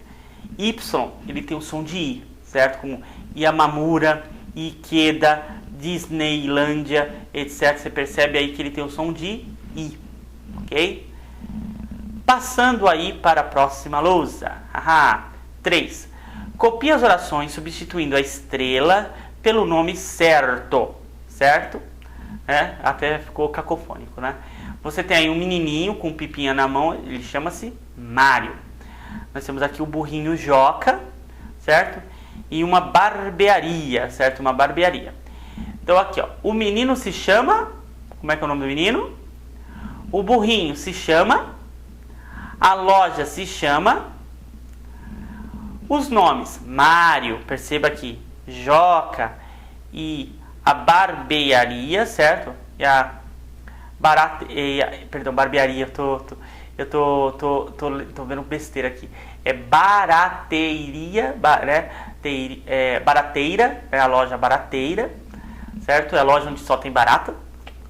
Y, ele tem o som de I, certo? Como Yamamura, Ikeda, Disneylândia, etc. Você percebe aí que ele tem o som de I, ok? Passando aí para a próxima lousa. 3. Copie as orações substituindo a estrela pelo nome certo, certo? Até ficou cacofônico, né? Você tem aí um menininho com pipinha na mão, ele chama-se Mário. Nós temos aqui o burrinho Joca, certo? E uma barbearia, certo? Uma barbearia. Então aqui, ó, o menino se chama... Como é que é o nome do menino? O burrinho se chama... A loja se chama... Os nomes Mário, perceba aqui, Joca e a barbearia, certo? E a barbearia, eu tô vendo besteira aqui. É barateria, barateira, é a loja barateira, certo? É a loja onde só tem barata,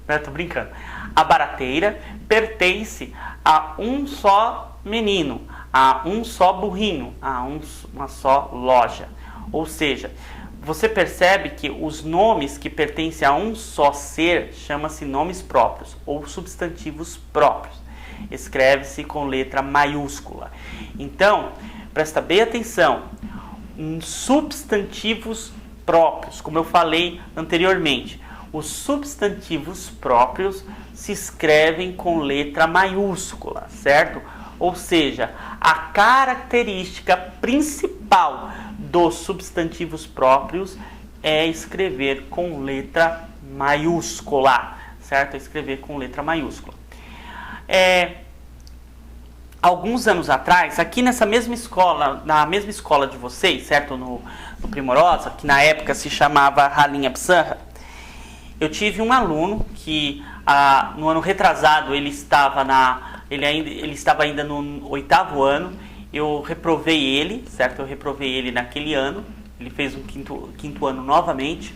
né? Tô brincando. A barateira pertence a um só menino, a um só burrinho, a uma só loja. Ou seja, você percebe que os nomes que pertencem a um só ser chama-se nomes próprios ou substantivos próprios. Escreve-se com letra maiúscula. Então, presta bem atenção. Substantivos próprios, como eu falei anteriormente, os substantivos próprios se escrevem com letra maiúscula, certo? Ou seja, a característica principal dos substantivos próprios é escrever com letra maiúscula, certo? Escrever com letra maiúscula. Alguns anos atrás, aqui nessa mesma escola, na mesma escola de vocês, certo? No Primorosa, que na época se chamava Ralinha Psanra, eu tive um aluno que no ano retrasado ele estava ainda no 8º ano. Eu reprovei ele, certo? Eu reprovei ele naquele ano. Ele fez um quinto ano novamente.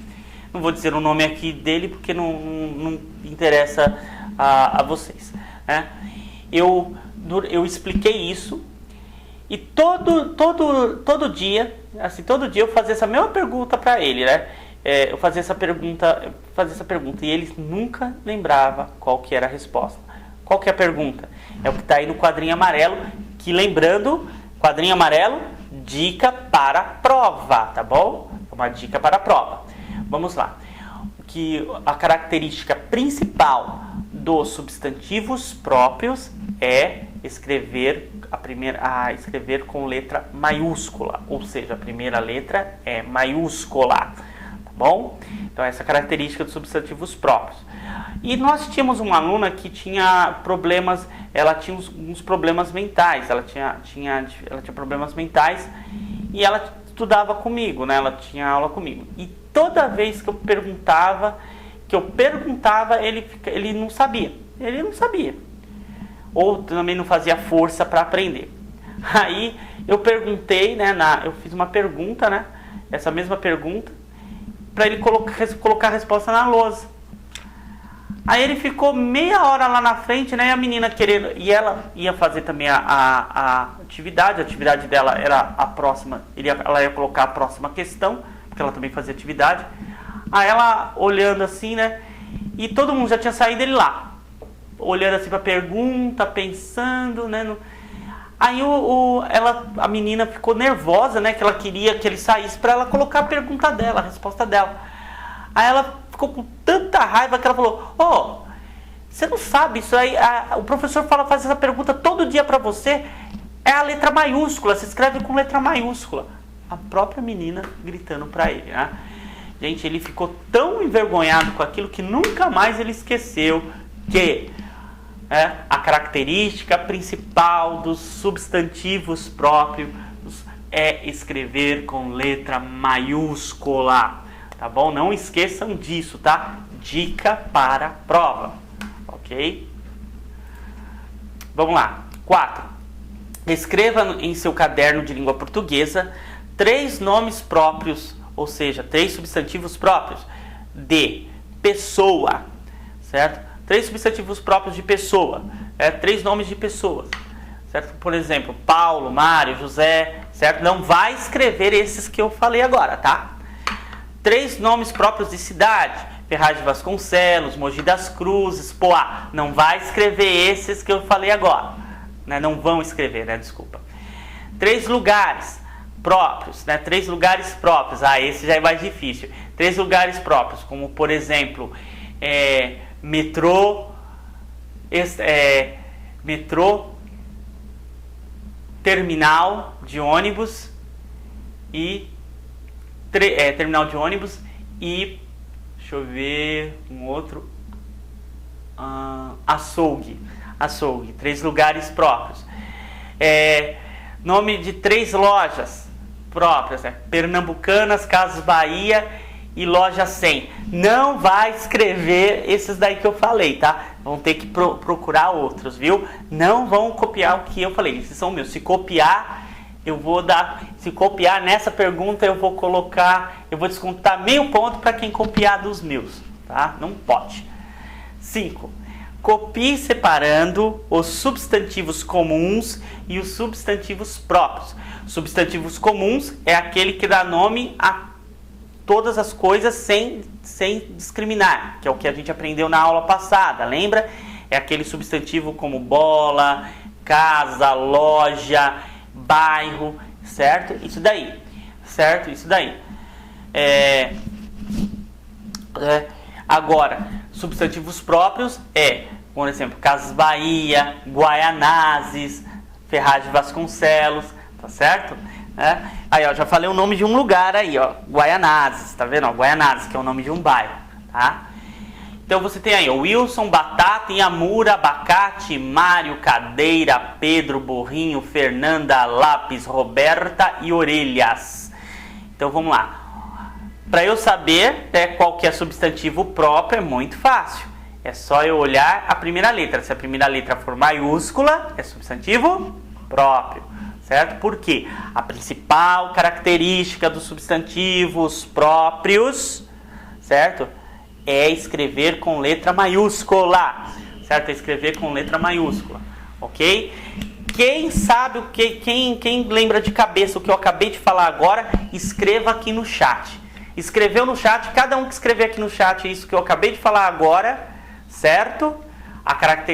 Não vou dizer o nome aqui dele porque não interessa a vocês, né? Eu expliquei isso e todo dia eu fazia essa mesma pergunta para ele, né? Eu fazia essa pergunta e ele nunca lembrava qual que era a resposta. Qual que é a pergunta? É o que está aí no quadrinho amarelo, que lembrando, quadrinho amarelo, dica para a prova, tá bom? Uma dica para a prova. Vamos lá. A característica principal dos substantivos próprios é escrever escrever com letra maiúscula, ou seja, a primeira letra é maiúscula, tá bom? Então essa é a característica dos substantivos próprios. E nós tínhamos uma aluna que tinha problemas, ela tinha uns problemas mentais, ela tinha problemas mentais e ela estudava comigo, né? Ela tinha aula comigo. E toda vez que eu perguntava, ele não sabia. Ele não sabia. Ou também não fazia força para aprender. Aí eu perguntei, né? Eu fiz uma pergunta, né? Essa mesma pergunta, para ele colocar a resposta na lousa. Aí ele ficou meia hora lá na frente, né? E a menina querendo... E ela ia fazer também a atividade dela era a próxima... Ela ia colocar a próxima questão, porque ela também fazia atividade. Aí ela olhando assim, né? E todo mundo já tinha saído dele lá. Olhando assim pra pergunta, pensando, né? Aí a menina ficou nervosa, né? Que ela queria que ele saísse pra ela colocar a pergunta dela, a resposta dela. Aí ela ficou com tanta raiva que ela falou: você não sabe isso aí? O professor faz essa pergunta todo dia pra você. É a letra maiúscula, se escreve com letra maiúscula. A própria menina gritando pra ele, né? Gente, ele ficou tão envergonhado com aquilo que nunca mais ele esqueceu que a característica principal dos substantivos próprios é escrever com letra maiúscula. Tá bom? Não esqueçam disso, tá? Dica para a prova. Ok? Vamos lá. 4. Escreva em seu caderno de língua portuguesa 3 nomes próprios, ou seja, 3 substantivos próprios de pessoa, certo? 3 substantivos próprios de pessoa, 3 nomes de pessoas, certo? Por exemplo, Paulo, Mário, José, certo? Não vai escrever esses que eu falei agora, tá? 3 nomes próprios de cidade: Ferraz de Vasconcelos, Mogi das Cruzes, Poá. Não vai escrever esses que eu falei agora, né? Não vão escrever, né? Desculpa. 3 lugares próprios, né? 3 lugares próprios. Esse já é mais difícil. 3 lugares próprios, como por exemplo, metrô, terminal de ônibus e terminal de ônibus e deixa eu ver um outro, açougue. 3 lugares próprios. Nome de 3 lojas próprias, Pernambucanas, Casas Bahia e Loja 100. Não vai escrever esses daí que eu falei, tá? Vão ter que procurar outros, viu? Não vão copiar o que eu falei. Esses são meus. Se copiar, se copiar nessa pergunta, eu vou descontar meio ponto para quem copiar dos meus, tá? Não pode. 5. Copie separando os substantivos comuns e os substantivos próprios. Substantivos comuns é aquele que dá nome a todas as coisas sem discriminar, que é o que a gente aprendeu na aula passada, lembra? É aquele substantivo como bola, casa, loja, bairro, certo? Isso daí, certo? Isso daí. Agora, substantivos próprios por exemplo, Casas Bahia, Guaianazes, Ferraz de Vasconcelos, tá certo? Aí, ó, já falei o nome de um lugar aí, ó, Guaianazes, tá vendo? Ó, Guaianazes, que é o nome de um bairro, tá? Então você tem aí, ó, Wilson, Batata, Inhamura, Abacate, Mário, Cadeira, Pedro, Burrinho, Fernanda, Lápis, Roberta e Orelhas. Então vamos lá. Para eu saber qual que é substantivo próprio, é muito fácil. É só eu olhar a primeira letra. Se a primeira letra for maiúscula, é substantivo próprio, certo? Por quê? A principal característica dos substantivos próprios, certo? É escrever com letra maiúscula, certo? É escrever com letra maiúscula, ok? Quem sabe quem lembra de cabeça o que eu acabei de falar agora, escreva aqui no chat. Escreveu no chat, cada um que escrever aqui no chat isso que eu acabei de falar agora, certo?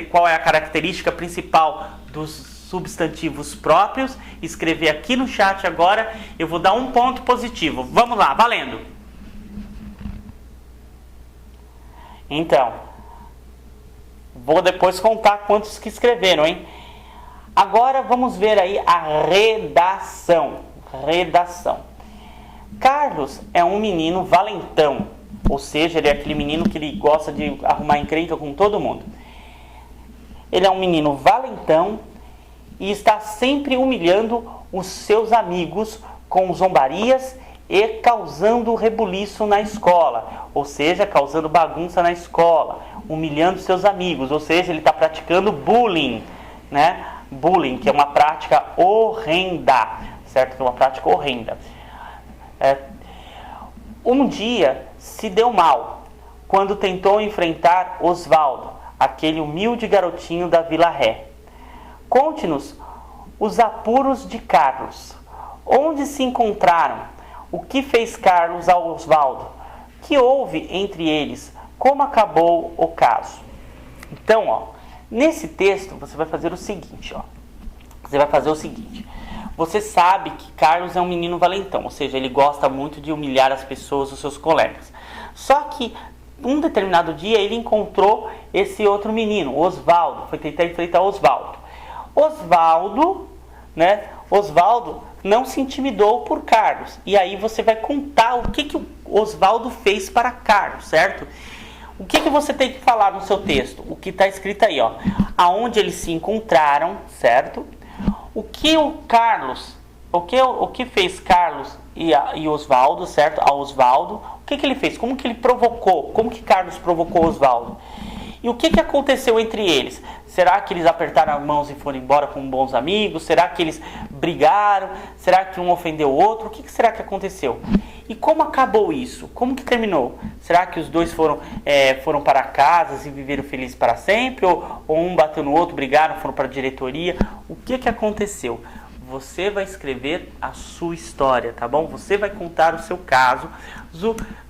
Qual é a característica principal dos substantivos próprios? Escrever aqui no chat agora, eu vou dar um ponto positivo. Vamos lá, valendo! Então, Vou depois contar quantos que escreveram, hein? Agora vamos ver aí a redação. Redação. Carlos é um menino valentão, ou seja, ele é aquele menino que ele gosta de arrumar encrenca com todo mundo. Ele é um menino valentão e está sempre humilhando os seus amigos com zombarias e causando rebuliço na escola, ou seja, causando bagunça na escola, humilhando seus amigos, ou seja, ele está praticando bullying, né? Bullying, que é uma prática horrenda, certo? Que é uma prática horrenda. Um dia se deu mal quando tentou enfrentar Osvaldo, aquele humilde garotinho da Vila Ré. Conte-nos os apuros de Carlos. Onde se encontraram? O que fez Carlos ao Osvaldo? Que houve entre eles? Como acabou o caso? Então, ó, nesse texto você vai fazer o seguinte, ó. Você vai fazer o seguinte. Você sabe que Carlos é um menino valentão, ou seja, ele gosta muito de humilhar as pessoas, os seus colegas. Só que um determinado dia ele encontrou esse outro menino, Osvaldo, foi tentar enfrentar Osvaldo. Osvaldo não se intimidou por Carlos. E aí você vai contar o que o Osvaldo fez para Carlos, certo? O que você tem que falar no seu texto? O que está escrito aí, ó. Aonde eles se encontraram, certo? O que fez Carlos e Osvaldo, certo? A Osvaldo. O que ele fez? Como que ele provocou? Como que Carlos provocou Osvaldo? E o que aconteceu entre eles? Será que eles apertaram as mãos e foram embora como bons amigos? Será que eles brigaram? Será que um ofendeu o outro? O que será que aconteceu? E como acabou isso? Como que terminou? Será que os dois foram para casa e viveram felizes para sempre? Ou um bateu no outro, brigaram, foram para a diretoria? O que aconteceu? Você vai escrever a sua história, tá bom? Você vai contar o seu caso,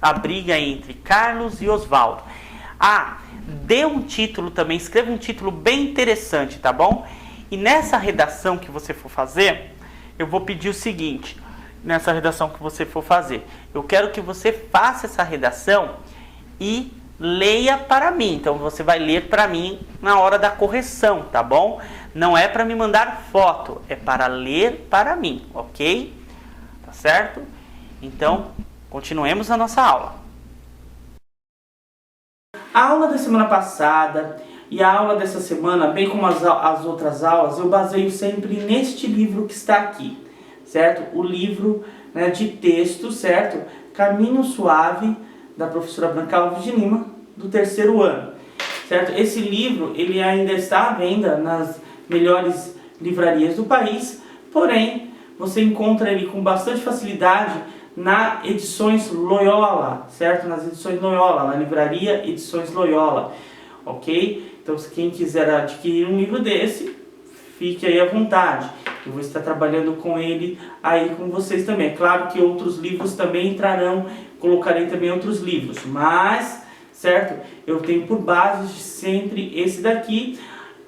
a briga entre Carlos e Osvaldo. Dê um título também, escreva um título bem interessante, tá bom? E nessa redação que você for fazer, eu vou pedir o seguinte, nessa redação que você for fazer, eu quero que você faça essa redação e leia para mim. Então você vai ler para mim na hora da correção, tá bom? Não é para me mandar foto, é para ler para mim, ok? Tá certo? Então, continuemos a nossa aula. A aula da semana passada e a aula dessa semana, bem como as outras aulas, eu baseio sempre neste livro que está aqui, certo? O livro, né, de texto, certo? Caminho Suave, da professora Branca Alves de Lima, do 3º ano, certo? Esse livro, ele ainda está à venda nas melhores livrarias do país, porém, você encontra ele com bastante facilidade na Edições Loyola, certo? Nas Edições Loyola, na livraria Edições Loyola, ok? Então, se quem quiser adquirir um livro desse, fique aí à vontade. Eu vou estar trabalhando com ele aí com vocês também. É claro que outros livros também entrarão, colocarei também outros livros, mas, certo? Eu tenho por base sempre esse daqui.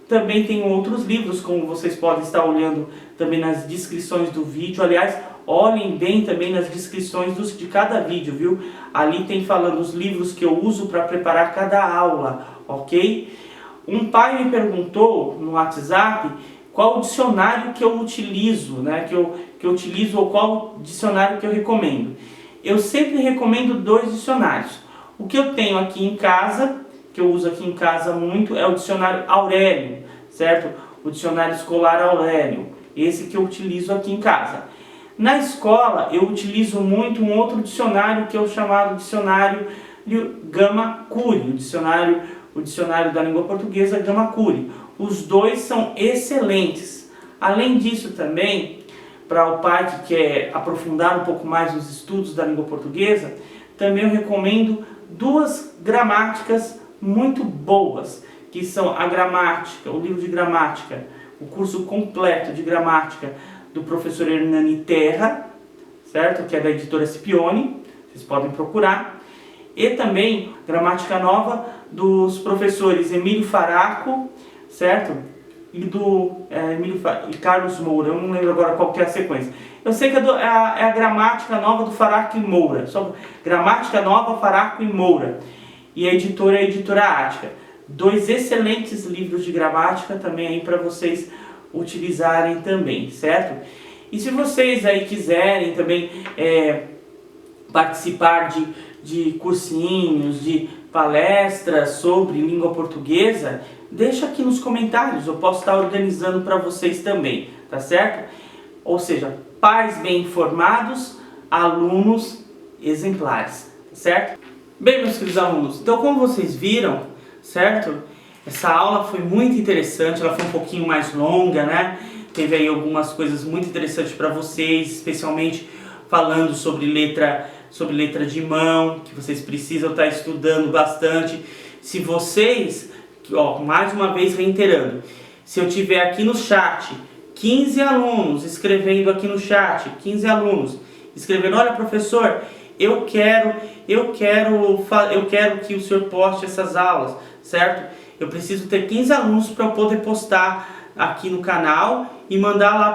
Também tenho outros livros, como vocês podem estar olhando também nas descrições do vídeo. Aliás, olhem bem também nas descrições de cada vídeo, viu? Ali tem falando os livros que eu uso para preparar cada aula, ok? Um pai me perguntou no WhatsApp qual o dicionário que eu utilizo, né? Que eu utilizo, ou qual dicionário que eu recomendo. Eu sempre recomendo 2 dicionários. O que eu tenho aqui em casa, que eu uso aqui em casa muito, é o dicionário Aurélio, certo? O dicionário escolar Aurélio, esse que eu utilizo aqui em casa. Na escola, eu utilizo muito um outro dicionário que é o chamado dicionário Gama Cury, o dicionário da língua portuguesa Gama Cury. Os dois são excelentes. Além disso também, para o pai que quer aprofundar um pouco mais os estudos da língua portuguesa, também eu recomendo 2 gramáticas muito boas, que são a gramática, o livro de gramática, o curso completo de gramática do professor Hernani Terra, certo? Que é da editora Scipione, vocês podem procurar. E também gramática nova dos professores Emílio Faraco, certo? E e Carlos Moura, eu não lembro agora qual que é a sequência. Eu sei que é a gramática nova do Faraco e Moura, só gramática nova, Faraco e Moura. E a editora é a editora Ática. 2 excelentes livros de gramática também aí para vocês utilizarem também, certo? E se vocês aí quiserem também participar de cursinhos, de palestras sobre língua portuguesa, deixa aqui nos comentários, eu posso estar organizando para vocês também, tá certo? Ou seja, pais bem informados, alunos exemplares, tá certo? Bem, meus queridos alunos, então como vocês viram, certo? Essa aula foi muito interessante, ela foi um pouquinho mais longa, né? Teve aí algumas coisas muito interessantes para vocês, especialmente falando sobre letra de mão, que vocês precisam estar estudando bastante. Se vocês, ó, mais uma vez reiterando, se eu tiver aqui no chat 15 alunos escrevendo aqui no chat, 15 alunos escrevendo, olha professor, eu quero que o senhor poste essas aulas, certo? Eu preciso ter 15 alunos para eu poder postar aqui no canal e mandar lá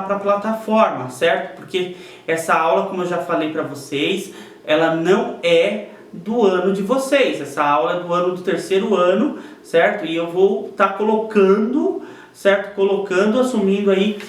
para a plataforma, certo? Porque essa aula, como eu já falei para vocês, ela não é do ano de vocês. Essa aula é do ano do 3º ano, certo? E eu vou estar colocando, certo? Assumindo aí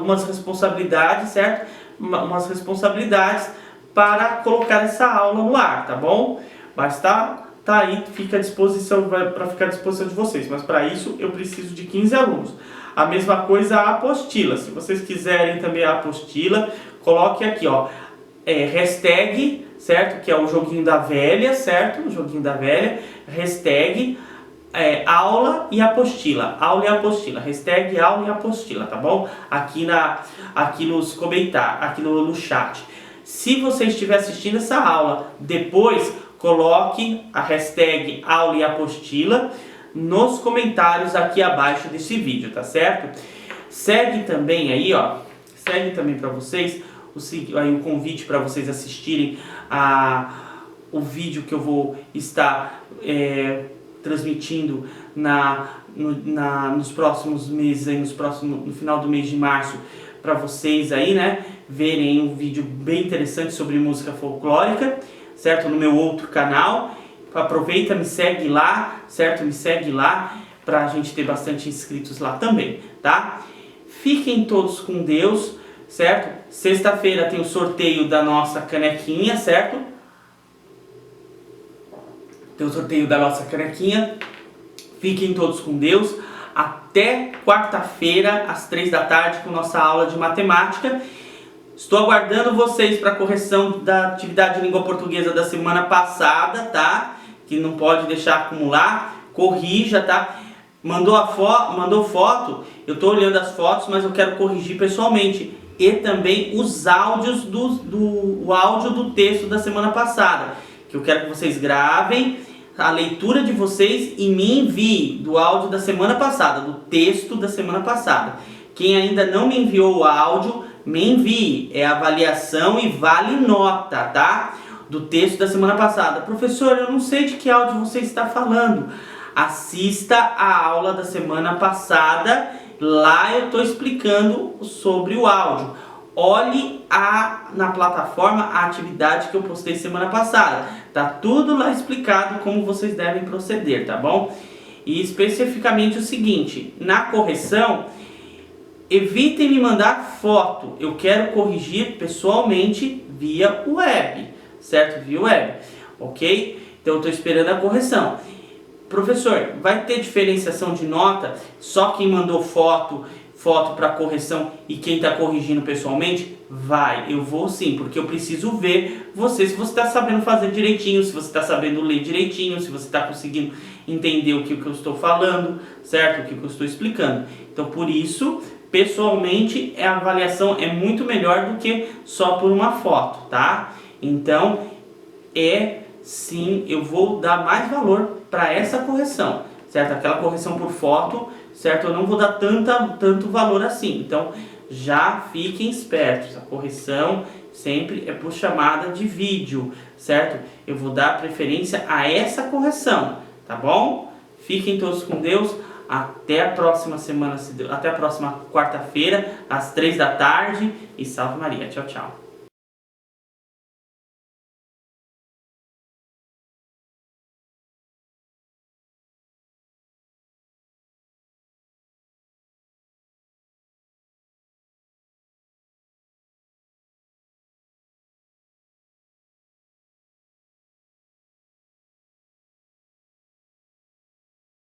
umas responsabilidades, certo? Umas responsabilidades para colocar essa aula no ar, tá bom? Mas tá aí, fica à disposição, para ficar à disposição de vocês. Mas para isso eu preciso de 15 alunos. A mesma coisa a apostila. Se vocês quiserem também a apostila, coloque aqui, ó, hashtag, certo? Que é o joguinho da velha, certo? O joguinho da velha, hashtag aula e apostila, hashtag aula e apostila, tá bom? Aqui nos comentários, aqui no chat. Se você estiver assistindo essa aula depois, coloque a hashtag aula e apostila nos comentários aqui abaixo desse vídeo, tá certo? Segue também aí, ó, para vocês o convite para vocês assistirem o vídeo que eu vou estar transmitindo nos próximos meses, aí, no final do mês de março, para vocês aí, né, verem um vídeo bem interessante sobre música folclórica, certo? No meu outro canal. Aproveita, me segue lá, certo? Me segue lá pra gente ter bastante inscritos lá também, tá? Fiquem todos com Deus, certo? Sexta-feira tem o sorteio da nossa canequinha, certo? Tem o sorteio da nossa canequinha. Fiquem todos com Deus. Até quarta-feira, às 3 da tarde, com nossa aula de matemática. Estou aguardando vocês para a correção da atividade de língua portuguesa da semana passada, tá? Que não pode deixar acumular. Corrija, tá? Mandou foto, eu estou olhando as fotos, mas eu quero corrigir pessoalmente. E também os áudios o áudio do texto da semana passada. Que eu quero que vocês gravem a leitura de vocês e me enviem do áudio da semana passada, do texto da semana passada. Quem ainda não me enviou o áudio, me envie. É avaliação e vale nota, tá? Do texto da semana passada. Professor, eu não sei de que áudio você está falando. Assista a aula da semana passada. Lá eu estou explicando sobre o áudio. Olhe na plataforma a atividade que eu postei semana passada. Tá tudo lá explicado como vocês devem proceder, tá bom? E especificamente o seguinte, na correção, evitem me mandar foto. Eu quero corrigir pessoalmente via web, certo? Via web, ok? Então eu estou esperando a correção. Professor, vai ter diferenciação de nota? Só quem mandou foto para correção e quem está corrigindo pessoalmente? Vai, eu vou sim, porque eu preciso ver você, se você está sabendo fazer direitinho, se você está sabendo ler direitinho, se você está conseguindo entender o que eu estou falando, certo? O que eu estou explicando. Então, por isso, pessoalmente, a avaliação é muito melhor do que só por uma foto, tá? Então, sim, eu vou dar mais valor para essa correção, certo? Aquela correção por foto, certo? Eu não vou dar tanto valor assim. Então, já fiquem espertos. A correção sempre é por chamada de vídeo, certo? Eu vou dar preferência a essa correção, tá bom? Fiquem todos com Deus. Até a próxima semana, até a próxima quarta-feira, às 3 da tarde. E salve Maria. Tchau, tchau.